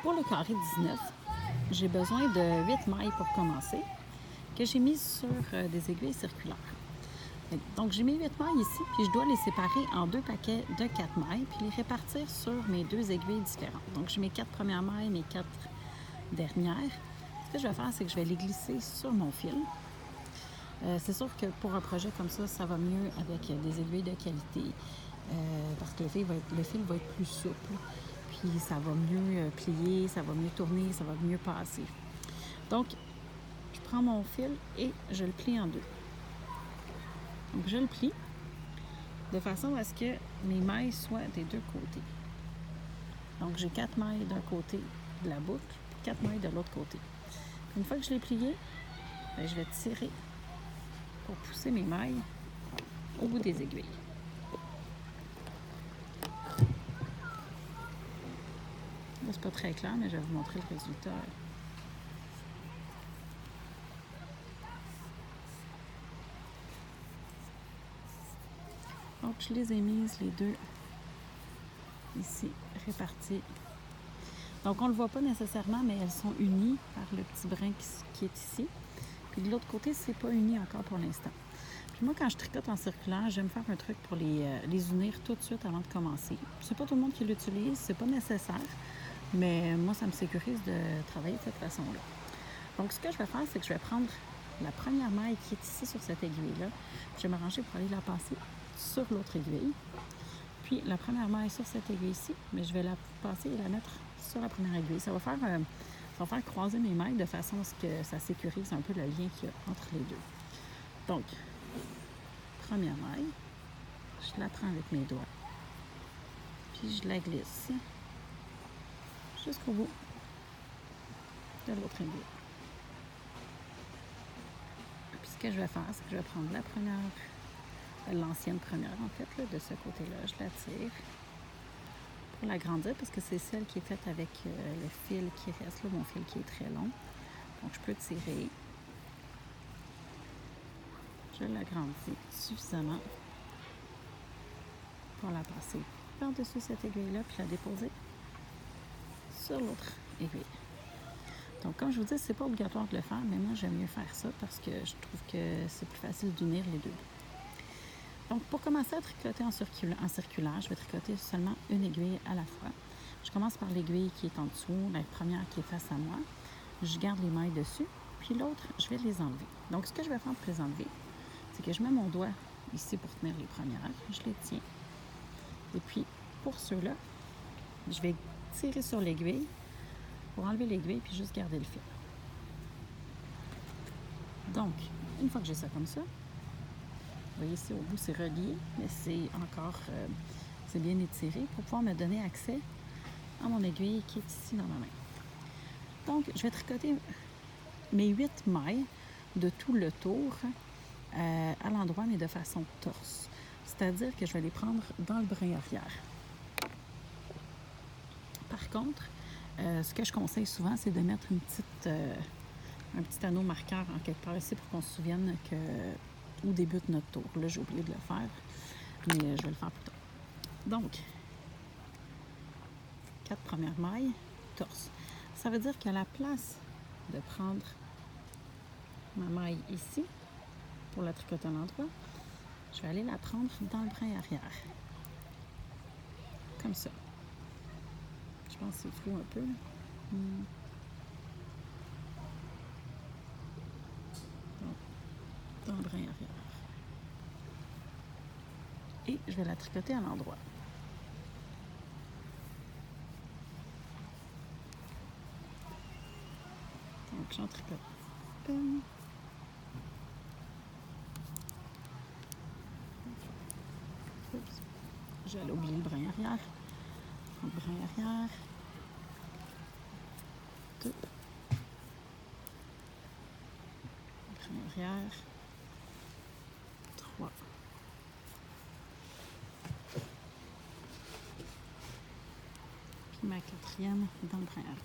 Pour le carré 19, j'ai besoin de 8 mailles pour commencer, que j'ai mises sur des aiguilles circulaires. Donc, j'ai mis 8 mailles ici, puis je dois les séparer en 2 paquets de 4 mailles, puis les répartir sur mes 2 aiguilles différentes. Donc, j'ai mes 4 premières mailles, mes 4 dernières. Ce que je vais faire, c'est que je vais les glisser sur mon fil. C'est sûr que pour un projet comme ça va mieux avec des aiguilles de qualité, parce que le fil va être plus souple, puis ça va mieux plier, ça va mieux tourner, ça va mieux passer. Donc, je prends mon fil et je le plie en 2. Donc, je le plie de façon à ce que mes mailles soient des 2 côtés. Donc, j'ai 4 mailles d'un côté de la boucle, puis 4 mailles de l'autre côté. Une fois que je l'ai plié, je vais tirer pour pousser mes mailles au bout des aiguilles. Là, c'est pas très clair, mais je vais vous montrer le résultat. Donc, je les ai mises les 2 ici, réparties. Donc, on ne le voit pas nécessairement, mais elles sont unies par le petit brin qui est ici. Puis de l'autre côté, c'est pas uni encore pour l'instant. Puis moi, quand je tricote en circulaire, j'aime faire un truc pour les unir tout de suite avant de commencer. C'est pas tout le monde qui l'utilise, c'est pas nécessaire, mais moi, ça me sécurise de travailler de cette façon-là. Donc, ce que je vais faire, c'est que je vais prendre la première maille qui est ici sur cette aiguille-là. Je vais m'arranger pour aller la passer sur l'autre aiguille. Puis, la première maille sur cette aiguille-ci, mais je vais la passer et la mettre sur la première aiguille. Ça va faire croiser mes mailles de façon à ce que ça sécurise un peu le lien qu'il y a entre les deux. Donc, première maille, je la prends avec mes doigts, puis je la glisse jusqu'au bout de l'autre aiguille. Puis ce que je vais faire, c'est que je vais prendre la première, l'ancienne première en fait, là, de ce côté-là, je la tire pour l'agrandir parce que c'est celle qui est faite avec le fil qui reste, là, mon fil qui est très long. Donc je peux tirer, je l'agrandis suffisamment pour la passer par-dessus cette aiguille-là puis la déposer sur l'autre aiguille. Donc, comme je vous dis, c'est pas obligatoire de le faire, mais moi, j'aime mieux faire ça parce que je trouve que c'est plus facile d'unir les deux bouts. Donc, pour commencer à tricoter en circulaire, je vais tricoter seulement une aiguille à la fois. Je commence par l'aiguille qui est en dessous, la première qui est face à moi. Je garde les mailles dessus, puis l'autre, je vais les enlever. Donc, ce que je vais faire pour les enlever, c'est que je mets mon doigt ici pour tenir les premières, je les tiens. Et puis, pour ceux-là, je vais tirer sur l'aiguille pour enlever l'aiguille puis juste garder le fil. Donc, une fois que j'ai ça comme ça, vous voyez ici au bout c'est relié, mais c'est encore c'est bien étiré pour pouvoir me donner accès à mon aiguille qui est ici dans ma main. Donc, je vais tricoter mes 8 mailles de tout le tour à l'endroit, mais de façon torse. C'est-à-dire que je vais les prendre dans le brin arrière. Par contre, ce que je conseille souvent, c'est de mettre un petit anneau marqueur en quelque part ici pour qu'on se souvienne où débute notre tour. Là, j'ai oublié de le faire, mais je vais le faire plus tard. Donc, 4 premières mailles, torse. Ça veut dire qu'à la place de prendre ma maille ici, pour la tricoter à l'endroit, je vais aller la prendre dans le brin arrière. Comme ça. Je pense que c'est flou un peu. Dans le brin arrière. Et je vais la tricoter à l'endroit. Donc j'en tricote une. Oups. J'allais oublier le brin arrière. Le brin arrière. 2. Brin arrière. 3. Puis ma 4e dans le brin arrière.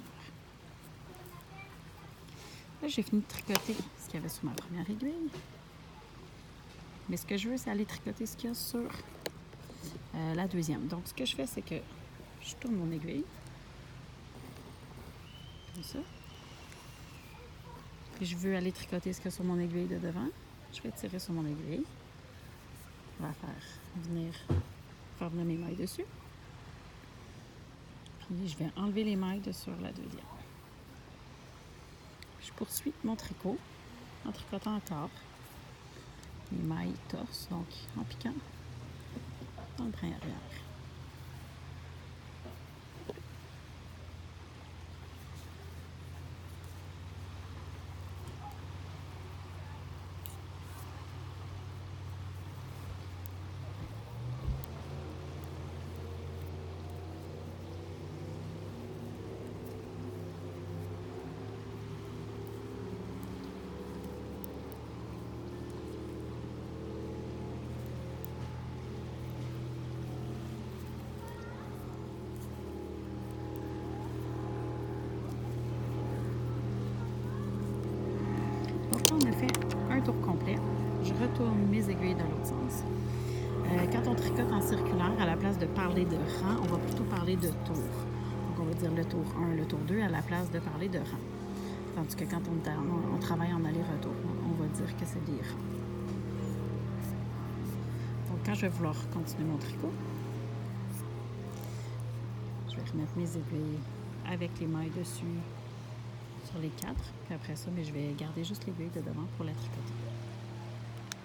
Là, j'ai fini de tricoter ce qu'il y avait sur ma première aiguille. Mais ce que je veux, c'est aller tricoter ce qu'il y a sur la deuxième. Donc, ce que je fais, c'est que je tourne mon aiguille. comme ça. Puis je veux aller tricoter ce qu'il y a sur mon aiguille de devant. Je vais tirer sur mon aiguille. On va faire venir mes mailles dessus. Puis je vais enlever les mailles de sur la deuxième. Je poursuis mon tricot en tricotant encore les mailles torse, donc en piquant dans le brin arrière. On a fait un tour complet. Je retourne mes aiguilles dans l'autre sens. Quand on tricote en circulaire, à la place de parler de rang, on va plutôt parler de tour. Donc, on va dire le tour 1, le tour 2, à la place de parler de rang. Tandis que quand on travaille en aller-retour, on va dire que c'est des rangs. Donc, quand je vais vouloir continuer mon tricot, je vais remettre mes aiguilles avec les mailles dessus sur les 4. Puis après ça, je vais garder juste l'aiguille de devant pour la tricoter.